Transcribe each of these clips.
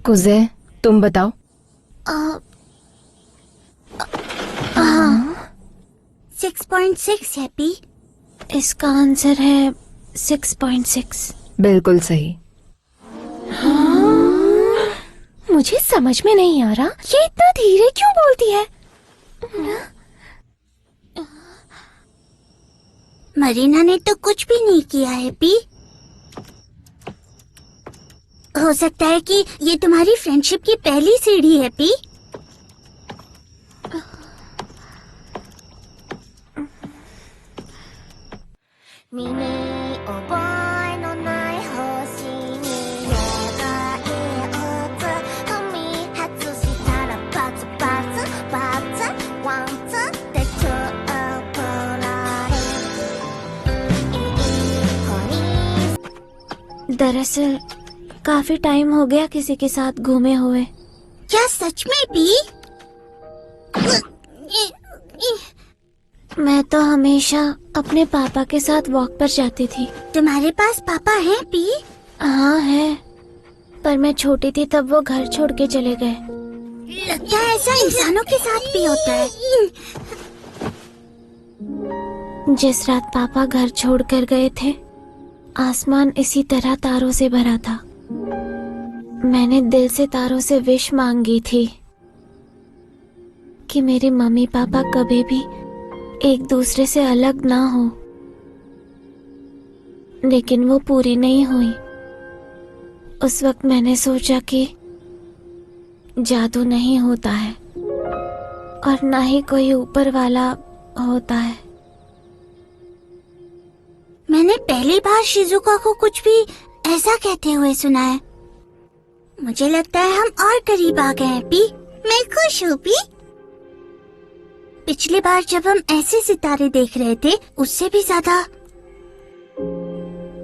कुज़े, तुम बताओ। 6.6 है पी। इसका आंसर है 6.6। बिल्कुल सही। मुझे समझ में नहीं आ रहा ये इतना धीरे क्यों बोलती है। मरीना ने तो कुछ भी नहीं किया है पी। हो सकता है कि ये तुम्हारी फ्रेंडशिप की पहली सीढ़ी है पी। दरअसल काफी टाइम हो गया किसी के साथ घूमे हुए। क्या सच में पी? मैं तो हमेशा अपने पापा के साथ वॉक पर जाती थी। तुम्हारे पास पापा हैं पी? हाँ है, पर मैं छोटी थी तब वो घर छोड़ के चले गए। लगता है ऐसा इंसानों के साथ भी होता है। जिस रात पापा घर छोड़कर गए थे, आसमान इसी तरह तारों से भरा था। मैंने दिल से तारों से विश मांगी थी कि मेरे मम्मी पापा कभी भी एक दूसरे से अलग ना हो, लेकिन वो पूरी नहीं हुई। उस वक्त मैंने सोचा कि जादू नहीं होता है और ना ही कोई ऊपर वाला होता है। मैंने पहली बार शिजुका को कुछ भी ऐसा कहते हुए सुना है। मुझे लगता है हम और करीब आ गए हैं पी। मैं खुश हूँ पी। पिछली बार जब हम ऐसे सितारे देख रहे थे उससे भी ज्यादा।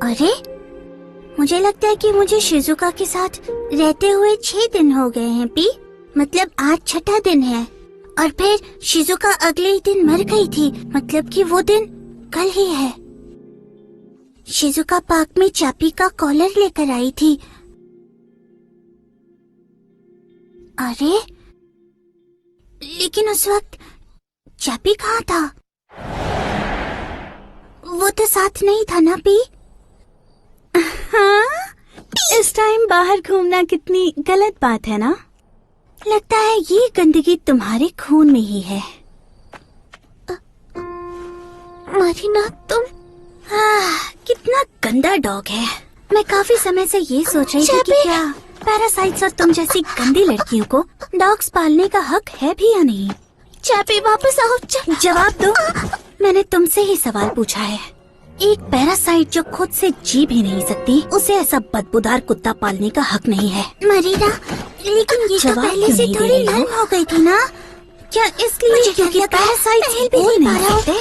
अरे मुझे लगता है कि मुझे शिजुका के साथ रहते हुए 6 दिन हो गए हैं पी। मतलब आज 6ठा दिन है और फिर शिजुका अगले ही दिन मर गई थी। मतलब कि वो दिन कल ही है। शिजुका पार्क में चापी का कॉलर लेकर आई थी। अरे लेकिन उस वक्त चापी कहाँ था? वो तो साथ नहीं था ना पी? हाँ, इस टाइम बाहर घूमना कितनी गलत बात है ना। लगता है ये गंदगी तुम्हारे खून में ही है। मरीना तुम कितना गंदा डॉग है। मैं काफी समय से ये सोच रही थी कि क्या पैरासाइट्स और तुम जैसी गंदी लड़कियों को डॉग्स पालने का हक है भी या नहीं। चापी वापस आओ। जवाब दो। मैंने तुमसे ही सवाल पूछा है। एक पैरासाइट जो खुद से जी भी नहीं सकती, उसे ऐसा बदबूदार कुत्ता पालने का हक नहीं है। मरीना लेकिन ये तो पहले से थोड़ी नरम हो गई थी ना। क्या इसलिए क्योंकि पैरासाइट्स ही बोल नहीं सकते?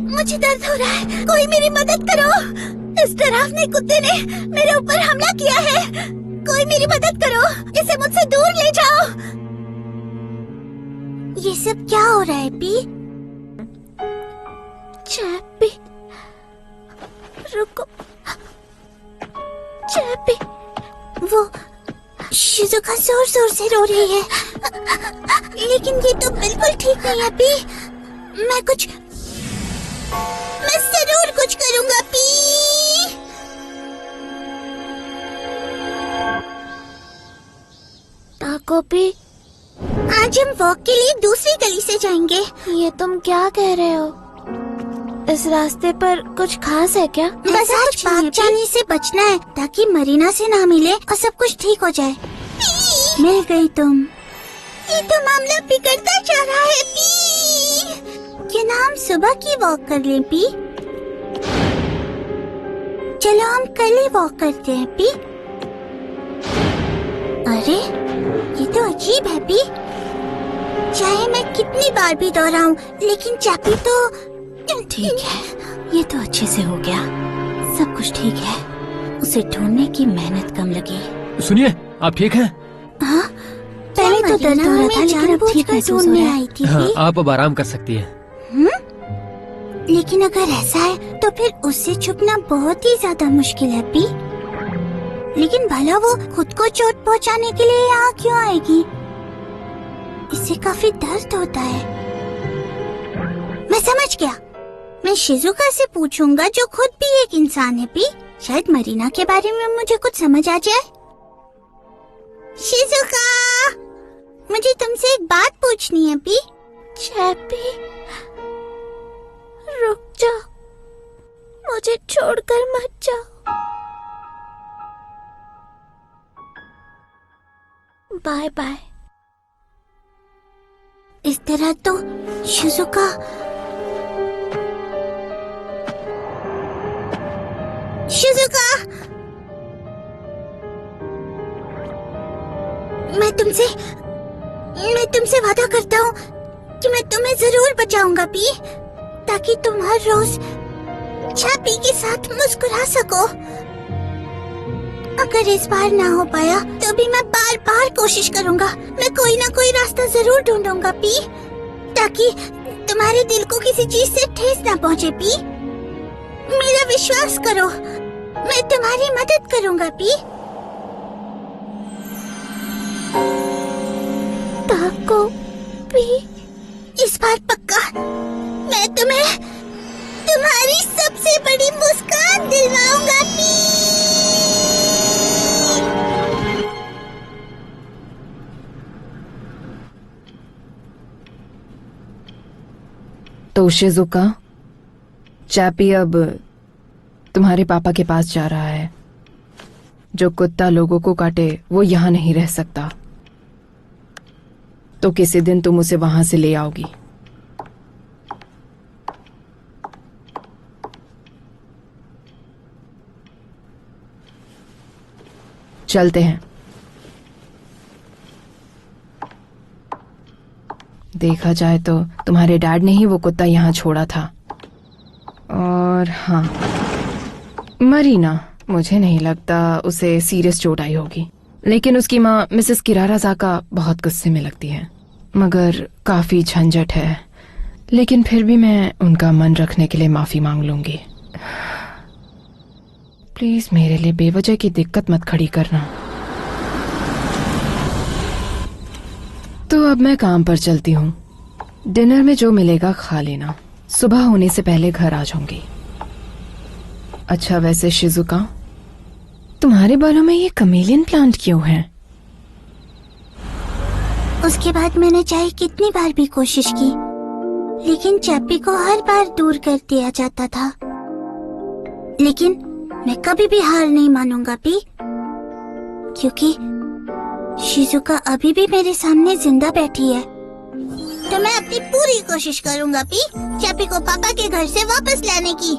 मुझे दर्द हो रहा है, कोई मेरी मदद करो। इस डरावने कुत्ते ने मेरे ऊपर हमला किया है। कोई मेरी मदद करो, इसे मुझसे दूर ले जाओ। ये सब क्या हो रहा है पी? चापी रुको। चापी वो शिजुका जोर जोर से रो रही है। लेकिन ये तो बिल्कुल ठीक नहीं है पी। मैं जरूर कुछ करूंगा पी। टाको पी, आज हम वॉक के लिए दूसरी गली से जाएंगे। ये तुम क्या कह रहे हो? इस रास्ते पर कुछ खास है क्या? बस आज पार्क जाने से बचना है ताकि मरीना से ना मिले और सब कुछ ठीक हो जाए। मिल गई तुम। ये तो मामला बिगड़ता जा रहा है पी। क्या नाम सुबह की वॉक कर लें पी? चलो हम कल ही वॉक करते हैं पी। अरे ये तो अजीब है पी। चाहे मैं कितनी बार भी दोहराऊं, लेकिन चापी तो ठीक है। ये तो अच्छे से हो गया। सब कुछ ठीक है। उसे ढूंढने की मेहनत कम लगी। सुनिए, आप ठीक हैं? हाँ, पहले तो दर्द हो रहा था, लेकिन अब ठीक महसूस हो रहा है। आई थी हाँ, भी। आप अब आराम कर सकती हैं। लेकिन अगर ऐसा है तो फिर उससे छुपना बहुत ही ज्यादा मुश्किल है पी। लेकिन भला वो खुद को चोट पहुंचाने के लिए यहाँ क्यों आएगी? इससे काफी दर्द होता है। मैं समझ गया, मैं शिजुका से पूछूंगा जो खुद भी एक इंसान है पी। शायद मरीना के बारे में मुझे कुछ समझ आ जाए। शिजुका, मुझे तुमसे एक बात पूछनी है पी। चैपी, रुक जाओ, मुझे छोड़कर मत जाओ। Bye bye. इस तरह तो शिजुका मैं तुमसे वादा करता हूँ कि मैं तुम्हें जरूर बचाऊंगा पी, ताकि तुम हर रोज चैपी के साथ मुस्कुरा सको। अगर इस बार ना हो पाया तो भी मैं बार बार कोशिश करूंगा। मैं कोई ना कोई रास्ता जरूर ढूंढूंगा पी, ताकि तुम्हारे दिल को किसी चीज से ठेस ना पहुंचे पी। मेरा विश्वास करो, मैं तुम्हारी मदद करूंगा पी। ताको पी, इस बार पक्का मैं तुम्हें तुम्हारी सबसे बड़ी मुस्कान दिलवाऊंगा पी। तो शिजुका, चैपी अब तुम्हारे पापा के पास जा रहा है। जो कुत्ता लोगों को काटे वो यहाँ नहीं रह सकता, तो किसी दिन तुम उसे वहां से ले आओगी। चलते हैं। देखा जाए तो तुम्हारे डैड ने ही वो कुत्ता यहाँ छोड़ा था। और हाँ, मरीना, मुझे नहीं लगता उसे सीरियस चोट आई होगी, लेकिन उसकी माँ मिसेस किराराजाका बहुत गुस्से में लगती है। मगर काफी झंझट है, लेकिन फिर भी मैं उनका मन रखने के लिए माफी मांग लूंगी। प्लीज मेरे लिए बेवजह की दिक्कत मत खड़ी करना। तो अब मैं काम पर चलती हूँ। डिनर में जो मिलेगा खा लेना। सुबह होने से पहले घर आ जाऊंगी। अच्छा, वैसे शिजुका, तुम्हारे बालों में ये कमेलियन प्लांट क्यों है? उसके बाद मैंने चाहे कितनी बार भी कोशिश की, लेकिन चैपी को हर बार दूर कर दिया जाता था। लेकिन मैं कभी भी हार नहीं मानूंगा पी, क्योंकि शिजुका अभी भी मेरे सामने जिंदा बैठी है। तो मैं अपनी पूरी कोशिश करूंगा पी, चैपी को पापा के घर से वापस लाने की।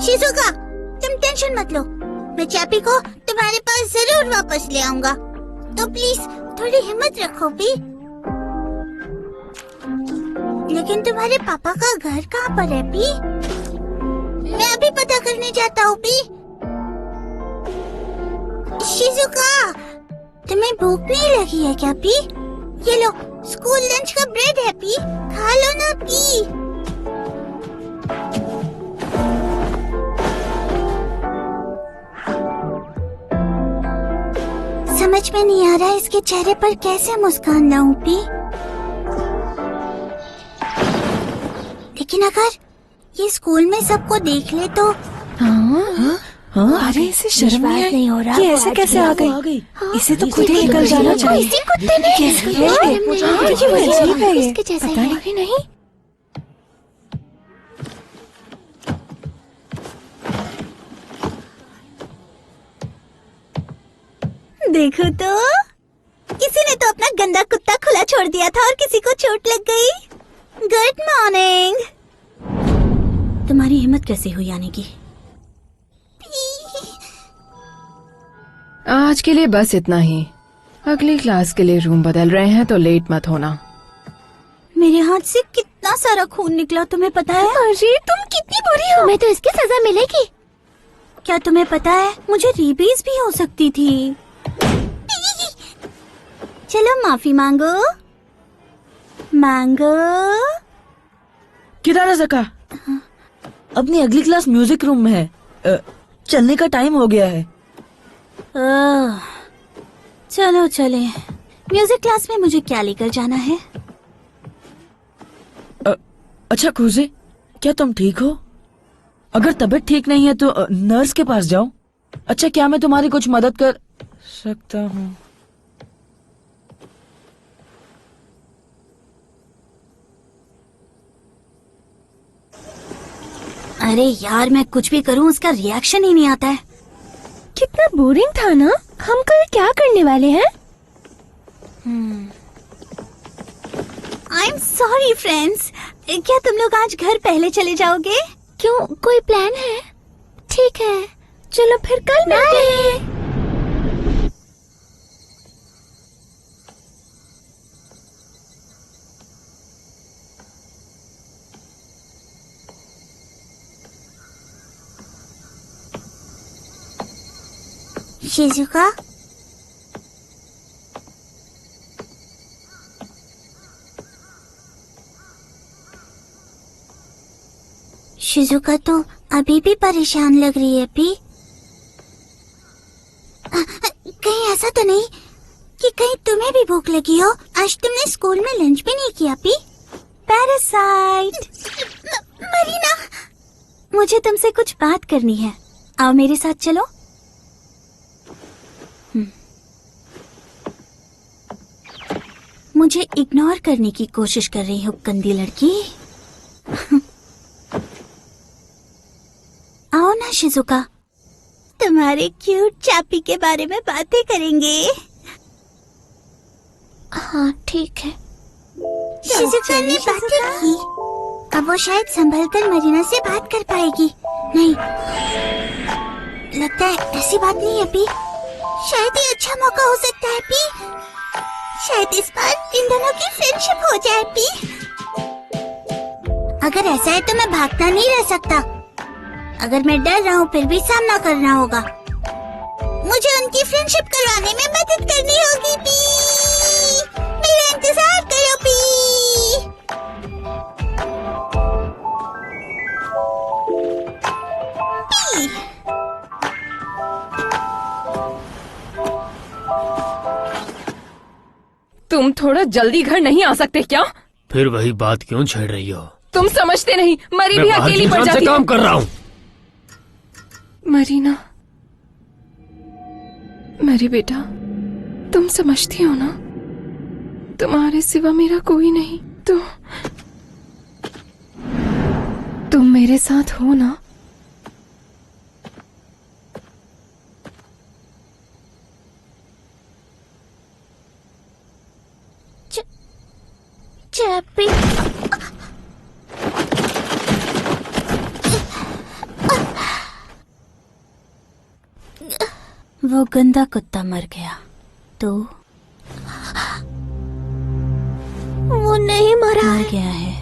शिजुका, तुम टेंशन मत लो, मैं चैपी को तुम्हारे पास जरूर वापस ले आऊंगा। तो प्लीज थोड़ी हिम्मत रखो पी। लेकिन तुम्हारे पापा का घर कहाँ पर है पी? मैं अभी पता करने जाता हूँ पी। शिजुका, तुम्हें भूख नहीं लगी है क्या पी? ये लो, स्कूल लंच का ब्रेड है पी, खा लो ना पी। समझ में नहीं आ रहा इसके चेहरे पर कैसे मुस्कान लाऊं पी। लेकिन अगर ये स्कूल में सबको देख ले तो। हाँ, अरे इसे शर्म नहीं हो रहा, ये ऐसे कैसे आ गई? इसे तो खुद ही निकल जाना चाहिए। इसी कुत्ते ने इसके जैसा पता नहीं। देखो तो, किसी ने तो अपना गंदा कुत्ता खुला छोड़ दिया था और किसी को चोट लग गई। Good morning. तुम्हारी हिम्मत कैसे हुई आने की? आज के लिए बस इतना ही। अगली क्लास के लिए रूम बदल रहे हैं, तो लेट मत होना। मेरे हाथ से कितना सारा खून निकला, तुम्हें पता है? अरे तुम कितनी बुरी हो। तुम्हें तो इसकी सजा मिलेगी। क्या तुम्हें पता है, मुझे रेबीज भी हो सकती थी। चलो माफी मांगो मांगो। किधर है जका? अपनी अगली क्लास म्यूजिक रूम में है। चलने का टाइम हो गया है। चलो चले। म्यूजिक क्लास में मुझे क्या लेकर जाना है? अच्छा खुशी, क्या तुम ठीक हो? अगर तबीयत ठीक नहीं है तो नर्स के पास जाओ। अच्छा, क्या मैं तुम्हारी कुछ मदद कर सकता हूँ? अरे यार, मैं कुछ भी करूं उसका रिएक्शन ही नहीं आता है। कितना बोरिंग था ना। हम कल क्या करने वाले हैं? I am sorry friends. क्या तुम लोग आज घर पहले चले जाओगे? क्यों, कोई प्लान है? ठीक है, चलो फिर कल मिलते हैं। शिजुका, शिजुका तो अभी भी परेशान लग रही है पी। कहीं ऐसा तो नहीं कि कहीं तुम्हें भी भूख लगी हो? आज तुमने स्कूल में लंच भी नहीं किया पी। पैरासाइट। मरीना, मुझे तुमसे कुछ बात करनी है। आओ मेरे साथ चलो। मुझे इग्नोर करने की कोशिश कर रही हो गंदी लड़की। आओ ना शिजुका, तुम्हारे क्यूट चापी के बारे में बातें करेंगे। हाँ ठीक है। शिजुका ने बातें की। अब वो शायद संभल कर मरीना से बात कर पाएगी। नहीं, लगता है ऐसी बात नहीं है पी। शायद ये अच्छा मौका हो सकता है पी। शायद इस बार इन दोनों की फ्रेंडशिप हो जाए पी। अगर ऐसा है तो मैं भागता नहीं रह सकता। अगर मैं डर रहा हूँ फिर भी सामना करना होगा। मुझे उनकी फ्रेंडशिप करवाने में मदद करनी होगी पी। मेरा इंतजार करो पी। पी। तुम थोड़ा जल्दी घर नहीं आ सकते क्या? फिर वही बात क्यों छेड़ रही हो? तुम समझते नहीं, मरी भी अकेली पड़ जाती है। काम कर रहा हूँ। मरीना, मरी बेटा, तुम समझती हो ना, तुम्हारे सिवा मेरा कोई नहीं। तुम मेरे साथ हो ना? चैपी, वो गंदा कुत्ता मर गया तो? वो नहीं मरा मर है। गया है।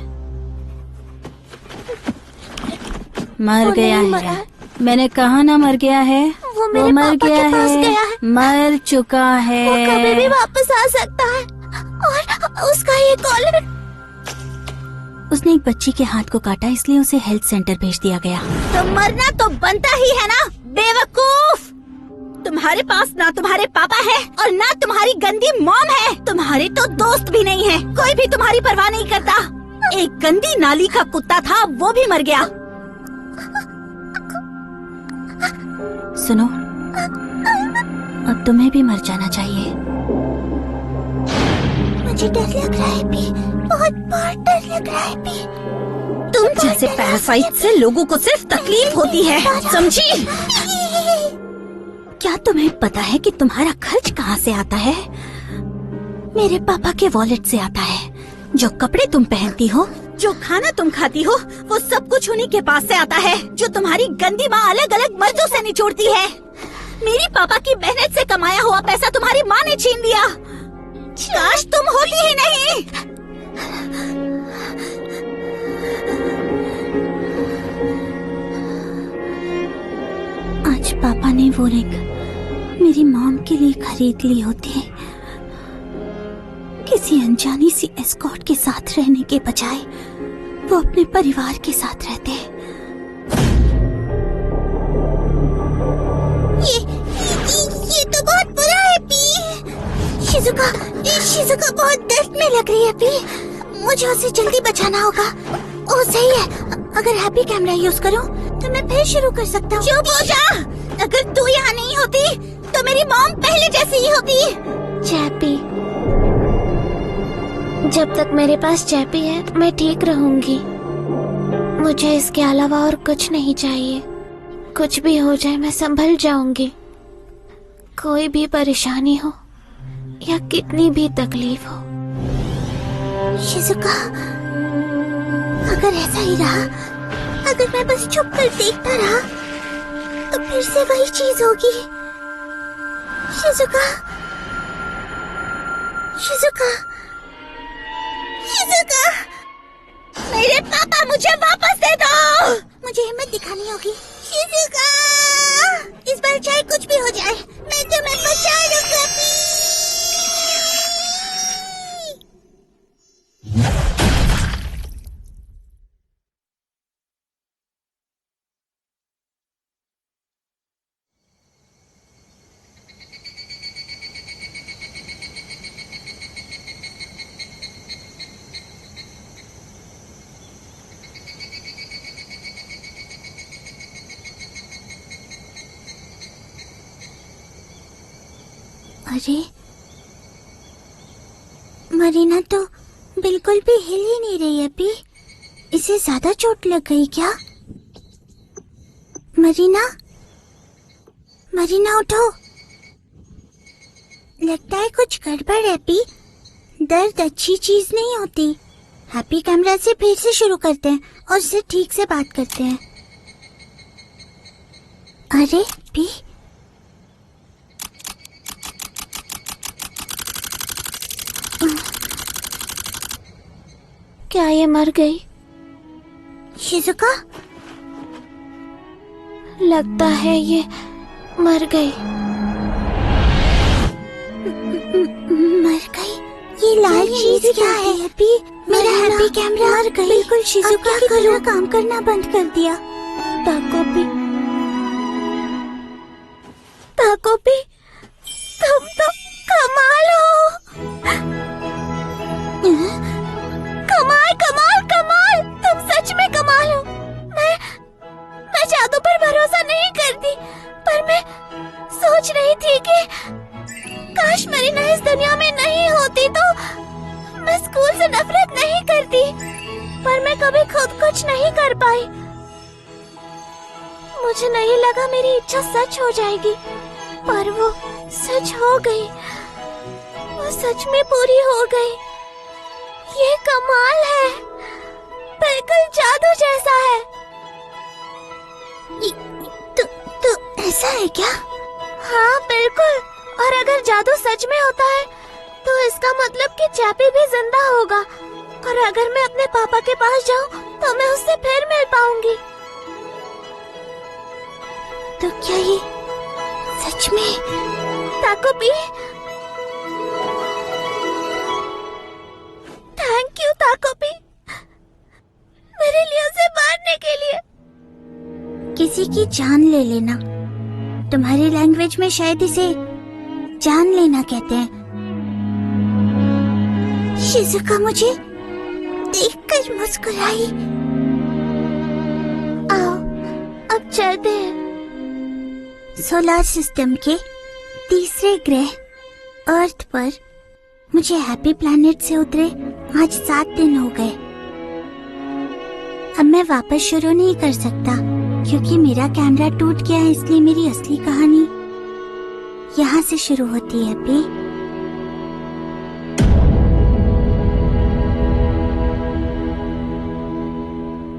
मर गया मरा है। मैंने कहा ना मर गया है। वो मेरे मर पापा गया के पास है। गया है। मर चुका है। वो कभी भी वापस आ सकता है। और उसका ये कॉलर। उसने एक बच्ची के हाथ को काटा, इसलिए उसे हेल्थ सेंटर भेज दिया गया। तो मरना तो बनता ही है ना, बेवकूफ। तुम्हारे पास ना तुम्हारे पापा है और ना तुम्हारी गंदी मॉम है। तुम्हारे तो दोस्त भी नहीं है। कोई भी तुम्हारी परवाह नहीं करता। एक गंदी नाली का कुत्ता था, वो भी मर गया। सुनो, अब तुम्हें भी मर जाना चाहिए। मुझे डर लग रहा है पी, बहुत डर लग रहा है पी। तुम जैसे पैरासाइट से लोगों को सिर्फ तकलीफ होती है, समझी? क्या तुम्हें पता है कि तुम्हारा खर्च कहाँ से आता है? मेरे पापा के वॉलेट से आता है। जो कपड़े तुम पहनती हो, जो खाना तुम खाती हो, वो सब कुछ उन्हीं के पास से आता है। जो तुम्हारी गंदी माँ अलग अलग मर्दों से निचोड़ती है। मेरी पापा की मेहनत से कमाया हुआ पैसा तुम्हारी माँ ने छीन लिया। काश तुम होती ही नहीं। आज पापा ने वो रिंग मेरी मॉम के लिए खरीद ली होती। किसी अनजानी सी एस्कॉर्ट के साथ रहने के बजाय वो अपने परिवार के साथ रहते हैं। ये तो बहुत बुरा है पी। शिजुका बहुत दर्द में लग रही है पी। मुझे उसे जल्दी बचाना होगा। ओ सही है, अगर हैप्पी कैमरा यूज करूं तो मैं फिर शुरू कर सकता हूँ। चुप हो जा। अगर तू यहाँ नहीं होती तो मेरी मॉम पहले जैसी ही होती। चैपी, जब तक मेरे पास चैपी है मैं ठीक रहूंगी। मुझे इसके अलावा और कुछ नहीं चाहिए। कुछ भी हो जाए मैं संभल जाऊंगी। कोई भी परेशानी हो या कितनी भी तकलीफ हो। शिजुका, अगर ऐसा ही रहा, अगर मैं बस चुप कर देखता रहा तो फिर से वही चीज होगी। शिजुका, शिजुका, शिजुका, मेरे पापा मुझे वापस दे दो। मुझे हिम्मत दिखानी होगी। शिजुका, इस बार चाहे कुछ भी हो जाए मैं तुम्हें बचा लूंगा। अरे, मरीना तो बिल्कुल भी हिल ही नहीं रही है पी। इसे ज्यादा चोट लग गई क्या? मरीना, मरीना उठो। लगता है कुछ गड़बड़ है पी। दर्द अच्छी चीज नहीं होती। हैप्पी कैमरा से फिर से शुरू करते हैं और उससे ठीक से बात करते हैं। अरे पी, क्या ये मर गई? शिजुका, लगता है ये मर गई। मर गई? ये लाल चीज क्या है? हैप्पी, मेरा हैप्पी कैमरा मर गई। बिल्कुल शिजुका की तरह काम करना बंद कर दिया। ताकोपी, ताकोपी, तुम तो कमाल हो। कमाल कमाल कमाल, तुम सच में कमाल हो। मैं जादू पर भरोसा नहीं करती, पर मैं सोच रही थी कि काश मरीना इस दुनिया में नहीं होती तो मैं स्कूल से नफरत नहीं करती, पर मैं कभी खुद कुछ नहीं कर पाई। मुझे नहीं लगा मेरी इच्छा सच हो जाएगी, पर वो सच हो गई। वो सच में पूरी हो गई। ये कमाल है, बिल्कुल जादू जैसा है। तो ऐसा है क्या? हाँ बिल्कुल। और अगर जादू सच में होता है तो इसका मतलब कि चैपी भी जिंदा होगा। और अगर मैं अपने पापा के पास जाऊं तो मैं उससे फिर मिल पाऊंगी। तो क्या ये सच में? ताकोपी, थैंक यू ताकोपी, मेरे लिए उसे मारने के लिए। किसी की जान ले लेना, तुम्हारी लैंग्वेज में शायद इसे जान लेना कहते हैं। शिजुका मुझे देखकर मुस्कुराई। आओ अब चलते हैं। सोलर सिस्टम के तीसरे ग्रह अर्थ पर मुझे हैप्पी प्लैनेट से उतरे आज 7 दिन हो गए। अब मैं वापस शुरू नहीं कर सकता क्योंकि मेरा कैमरा टूट गया है, इसलिए मेरी असली कहानी यहाँ से शुरू होती है।